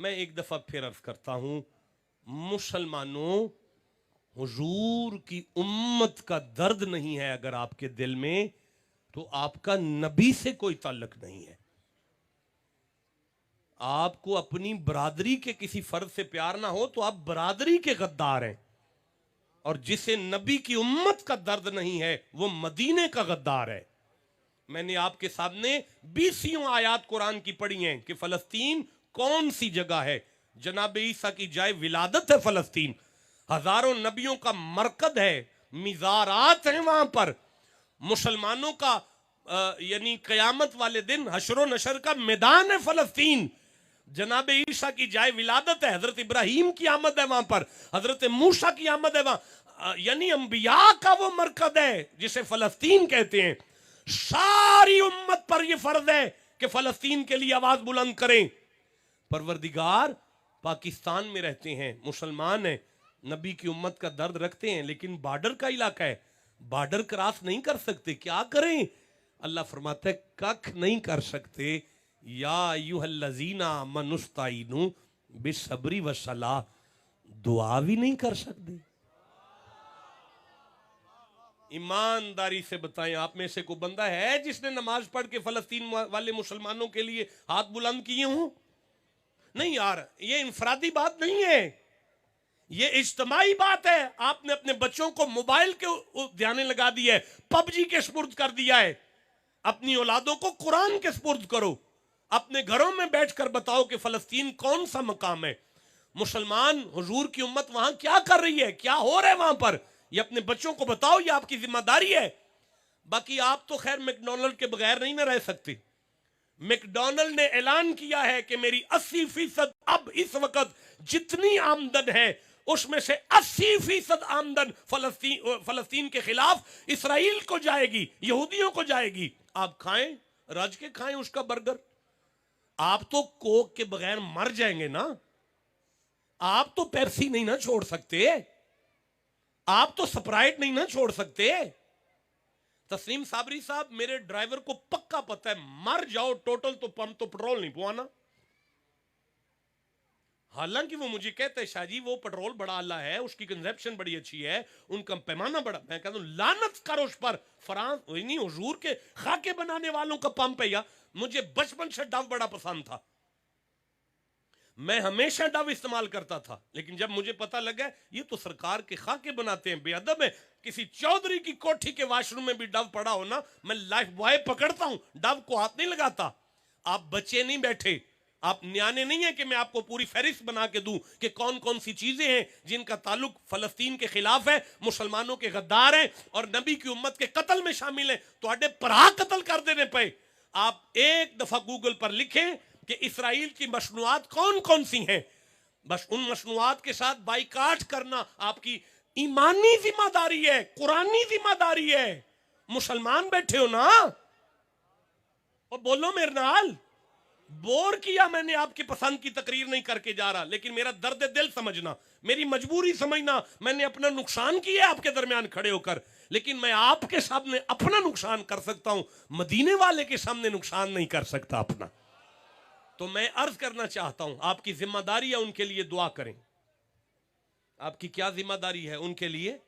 मैं एक दफा फिर अर्ज करता हूं, मुसलमानों, हुजूर की उम्मत का दर्द नहीं है अगर आपके दिल में, तो आपका नबी से कोई ताल्लुक नहीं है। आपको अपनी बरादरी के किसी फर्द से प्यार ना हो तो आप बरादरी के गद्दार हैं, और जिसे नबी की उम्मत का दर्द नहीं है वो मदीने का गद्दार है। मैंने आपके सामने 20 आयात कुरान की पढ़ी हैं कि फलस्तीन कौन सी जगह है। जनाब ईसा की जाए विलादत है फलस्तीन, हजारों नबियों का मरकद है, मिज़ारात हैं वहां पर। मुसलमानों का यानी कयामत वाले दिन हशरो नशर का मैदान है फलस्तीन। जनाब ईसा की जाए विलादत है, हजरत इब्राहिम की आमद है वहां पर, हजरत मूसा की आमद है वहां, यानी अंबिया का वो मरकद है जिसे फलस्तीन कहते हैं। सारी उम्मत पर यह फर्ज है कि फलस्तीन के लिए आवाज बुलंद करें। परवरदिगार पाकिस्तान में रहते हैं, मुसलमान हैं, नबी की उम्मत का दर्द रखते हैं, लेकिन बॉर्डर का इलाका है, बॉर्डर क्रॉस नहीं कर सकते, क्या करें? अल्लाह फरमाता है कख नहीं कर सकते। या अय्युहल्लज़ीना मनुस्ताइनु बिसब्री व सलाह, दुआ भी नहीं कर सकते। ईमानदारी से बताएं, आप में से कोई बंदा है जिसने नमाज पढ़ के फलस्तीन वाले मुसलमानों के लिए हाथ बुलंद किए हों? नहीं यार, ये इंफरादी बात नहीं है, ये इज्तमाई बात है। आपने अपने बच्चों को मोबाइल के ध्यान लगा दिया है, पबजी के स्पुर्द कर दिया है। अपनी औलादों को कुरान के स्पुर्द करो, अपने घरों में बैठकर बताओ कि फलस्तीन कौन सा मकाम है, मुसलमान हुजूर की उम्मत वहां क्या कर रही है, क्या हो रहा है वहां पर, ये अपने बच्चों को बताओ, ये आपकी जिम्मेदारी है। बाकी आप तो खैर मैकडॉनल्ड के बगैर नहीं ना रह सकते। मैकडॉनल्ड ने ऐलान किया है कि मेरी 80% अब इस वक्त जितनी आमदन है उसमें से 80% आमदन फलस्तीन के खिलाफ इसराइल को जाएगी, यहूदियों को जाएगी। आप खाएं, रज के खाएं उसका बर्गर। आप तो कोक के बगैर मर जाएंगे ना, आप तो पेप्सी नहीं ना छोड़ सकते, आप तो स्प्राइट नहीं ना छोड़ सकते। तस्लीम साबरी साहब, मेरे ड्राइवर को पक्का पता है मर जाओ टोटल तो पंप तो पेट्रोल नहीं पुआना। हालांकि वो मुझे कहते हैं शाहजी वो पेट्रोल बड़ा अल्लाह है, उसकी कंजप्शन बड़ी अच्छी है, उनका पैमाना बड़ा। मैं कहता हूं लानत कर उस पर, फ्रांस नहीं हुजूर के खाके बनाने वालों का पंप है। या मुझे बचपन से डव बड़ा पसंद था, मैं हमेशा डव इस्तेमाल करता था, लेकिन जब मुझे पता लगा ये तो सरकार के खाके बनाते हैं, बेअदब है, किसी चौधरी की कोठी के वॉशरूम में भी डव पड़ा हो ना, मैं लाइफ बॉय पकड़ता हूं, डव को हाथ नहीं लगाता। आप बच्चे नहीं बैठे, आप न्याने नहीं है कि मैं आपको पूरी फहरिस्त बना के दूं कि कौन कौन सी चीजें हैं जिनका ताल्लुक फलस्तीन के खिलाफ है, मुसलमानों के गद्दार हैं और नबी की उम्मत के कत्ल में शामिल है, तो आडे परा कत्ल कर देने पे। आप एक दफा गूगल पर लिखें कि इसराइल की मसनूआत कौन कौन सी हैं, बस उन मसनूआत के साथ बाइकाट करना आपकी ईमानी जिम्मेदारी है, कुरानी जिम्मेदारी है। मुसलमान बैठे हो ना, और बोलो मेरे नाल। बोर किया मैंने, आपकी पसंद की तकरीर नहीं करके जा रहा, लेकिन मेरा दर्द दिल समझना, मेरी मजबूरी समझना। मैंने अपना नुकसान किया आपके दरमियान खड़े होकर, लेकिन मैं आपके सामने अपना नुकसान कर सकता हूं, मदीने वाले के सामने नुकसान नहीं कर सकता अपना। तो मैं अर्ज करना चाहता हूं, आपकी जिम्मेदारी है उनके लिए दुआ करें। आपकी क्या जिम्मेदारी है? उनके लिए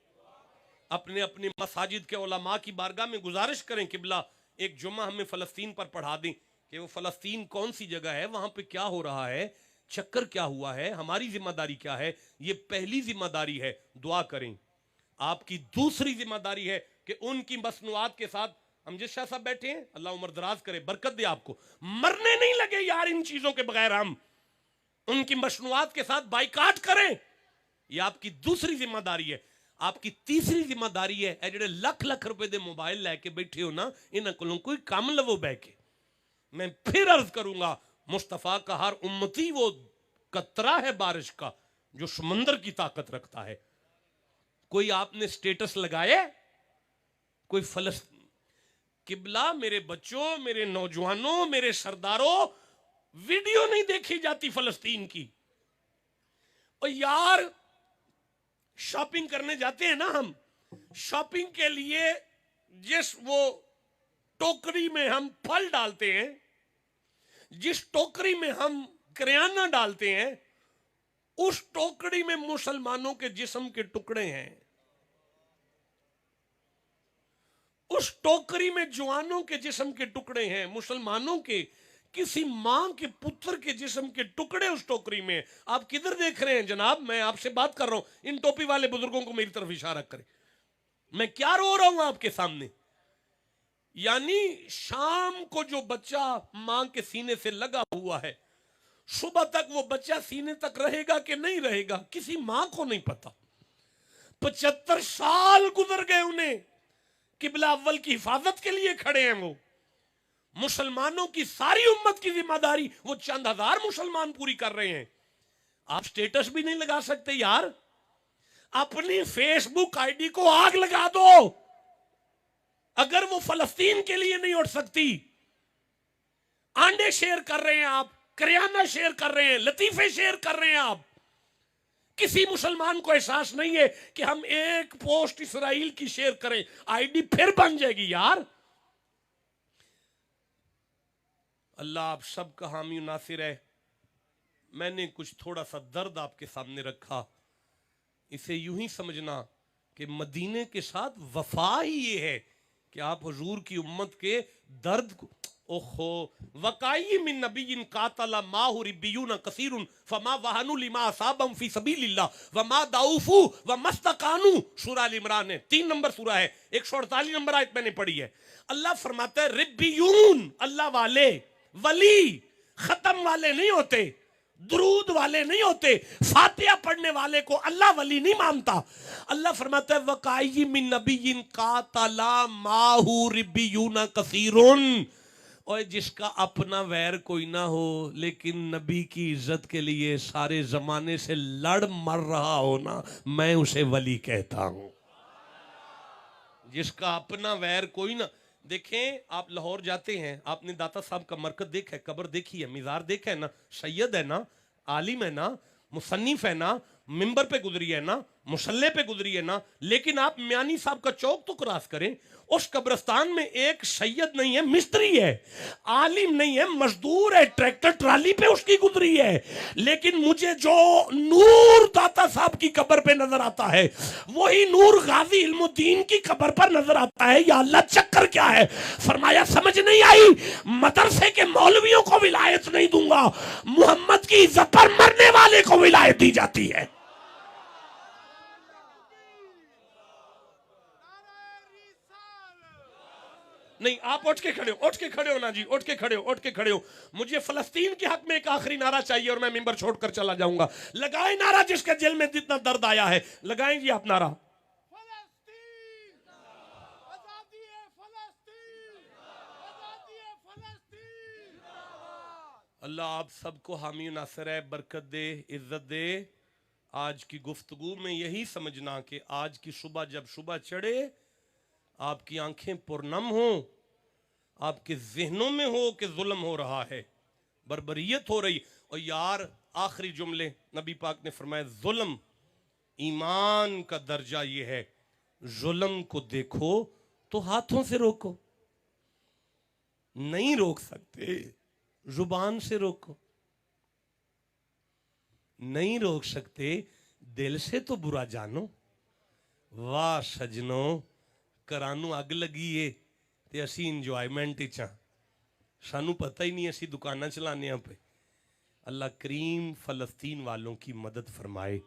अपने अपनी मसाजिद के उलमा की बारगाह में गुजारिश करें, किबला एक जुम्मा हमें फलस्तीन पर पढ़ा दें कि वो फलस्तीन कौन सी जगह है, वहां पे क्या हो रहा है, चक्कर क्या हुआ है, हमारी जिम्मेदारी क्या है। ये पहली जिम्मेदारी है, दुआ करें। आपकी दूसरी जिम्मेदारी है कि उनकी मसनूआत के साथ, अमजद शाह साहब बैठे हैं, अल्लाह उम्र दराज करे, बरकत दे आपको, मरने नहीं लगे यार इन चीजों के बगैर, हम उनकी मसनूआत के साथ बाइकाट करें। यह आपकी दूसरी जिम्मेदारी है। आपकी तीसरी जिम्मेदारी है जेडे लख लख रुपए दे मोबाइल लैके बैठे हो ना, इन्हां कोलों कोई काम लवो बह के। मैं फिर अर्ज करूंगा, मुस्तफा का हर उम्मती वो कतरा है बारिश का जो समंदर की ताकत रखता है। कोई आपने स्टेटस लगाए, कोई फलस्तीन किबला, मेरे बच्चों, मेरे नौजवानों, मेरे सरदारों, वीडियो नहीं देखी जाती फलस्तीन की। और यार शॉपिंग करने जाते हैं ना हम, शॉपिंग के लिए जिस वो टोकरी में हम फल डालते हैं, जिस टोकरी में हम करियाना डालते हैं, उस टोकरी में मुसलमानों के जिस्म के टुकड़े हैं, उस टोकरी में जवानों के जिस्म के टुकड़े हैं, मुसलमानों के किसी मां के पुत्र के जिस्म के टुकड़े उस टोकरी में। आप किधर देख रहे हैं जनाब? मैं आपसे बात कर रहा हूं, इन टोपी वाले बुजुर्गों को मेरी तरफ इशारा करें। मैं क्या रो रहा हूं आपके सामने? यानी शाम को जो बच्चा मां के सीने से लगा हुआ है, सुबह तक वो बच्चा सीने तक रहेगा कि नहीं रहेगा, किसी मां को नहीं पता। 75 साल गुजर गए उन्हें, किबला अव्वल की हिफाजत के लिए खड़े हैं वो। मुसलमानों की सारी उम्मत की जिम्मेदारी वो चंद हजार मुसलमान पूरी कर रहे हैं। आप स्टेटस भी नहीं लगा सकते यार? अपनी फेसबुक आईडी को आग लगा दो अगर वो फलस्तीन के लिए नहीं उठ सकती। अंडे शेयर कर रहे हैं आप, करियाना शेयर कर रहे हैं, लतीफे शेयर कर रहे हैं आप। किसी मुसलमान को एहसास नहीं है कि हम एक पोस्ट इसराइल की शेयर करें, आईडी फिर बन जाएगी यार। अल्लाह आप सबका हामी नासिर है। मैंने कुछ थोड़ा सा दर्द आपके सामने रखा, इसे यूं ही समझना कि मदीने के साथ वफा ही ये है कि आप हुजूर की उम्मत के दर्द को, ओहो वकाई मिन नबिय्यिन कातला माहु रिब्बियून कसीरुन फमा वहनु लिमा असाबम फी सबीलिल्लाह वमा दाऊफू व मस्तकानु। सूरह अल इमरान है, 3 नंबर सूरह है, 148 नंबर आयत मैंने पढ़ी है। अल्लाह फरमाता है रिब्बियून, अल्लाह वाले, वली खत्म वाले नहीं होते, दुरूद वाले नहीं होते, फातिहा पढ़ने वाले को अल्लाह वली नहीं मानता। अल्लाह फरमाता है वकाई मिन नबिय्यिन कातला माहु रिब्बियून कसीरुन। और जिसका अपना वैर कोई ना हो लेकिन नबी की इज्जत के लिए सारे जमाने से लड़ मर रहा हो ना, मैं उसे वली कहता हूं। जिसका अपना वैर कोई ना, देखें आप लाहौर जाते हैं, आपने दाता साहब का मरकज देखा है, कब्र देखी है, मिज़ार देखा है ना, सैयद है ना, आलिम है ना, मुसन्निफ है ना, मिंबर पे गुजरी है ना, मुसल्ले पे गुजरी है ना। लेकिन आप म्यानी साहब का चौक तो क्रॉस करें, उस कब्रिस्तान में एक सैयद नहीं है, मिस्त्री है, आलिम नहीं है, मजदूर है, ट्रैक्टर ट्राली पे उसकी गुजरी है। लेकिन मुझे जो नूर दाता साहब की कब्र पे नजर आता है, वही नूर गाजी इल्मुद्दीन की कब्र पर नजर आता है। या अल्लाह चक्कर क्या है? फरमाया समझ नहीं आई, मदरसे के मौलवियों को विलायत नहीं दूंगा, मोहम्मद की इज्जत पर मरने वाले को विलायत दी जाती है। नहीं आप उठ के खड़े हो, उठ के खड़े हो ना जी, उठ के खड़े हो, उठ के खड़े हो। मुझे फलस्तीन के हक में एक आखिरी नारा चाहिए और मैं मिंबर छोड़कर चला जाऊंगा। लगाए नारा जिसके दिल में जितना दर्द आया है, लगाएं जी आप नारा। अल्लाह आप सबको हामी नासिर है, बरकत दे, इज्जत दे। आज की गुफ्तगू में यही समझना कि आज की सुबह जब सुबह चढ़े, आपकी आंखें पुरनम हो, आपके जहनों में हो कि जुल्म हो रहा है, बर्बरियत हो रही। और यार आखिरी जुमले नबी पाक ने फरमाया जुल्म ईमान का दर्जा ये है, जुल्म को देखो तो हाथों से रोको, नहीं रोक सकते जुबान से रोको, नहीं रोक सकते दिल से तो बुरा जानो। वाह सजनों, करानू अग लगी है ते असी इंजॉयमेंट च हाँ, सानू पता ही नहीं, असी दुकाना चलाने पे। अल्लाह करीम फलस्तीन वालों की मदद फरमाए।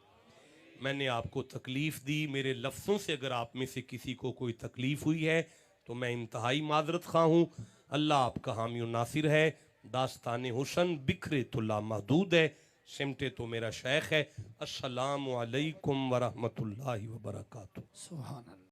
मैंने आपको तकलीफ़ दी, मेरे लफ्ज़ों से अगर आप में से किसी को कोई तकलीफ़ हुई है तो मैं इंतहाई माजरत खा हूँ। अल्लाह आपका हामी नासिर है। दास्तान हुसन बिखरे तो लामहदूद है, सिमटे तो मेरा शेख है। अस्सलामु अलैकुम वरहमतुल्लाहि वबरकातुहू। सुभान अल्लाह।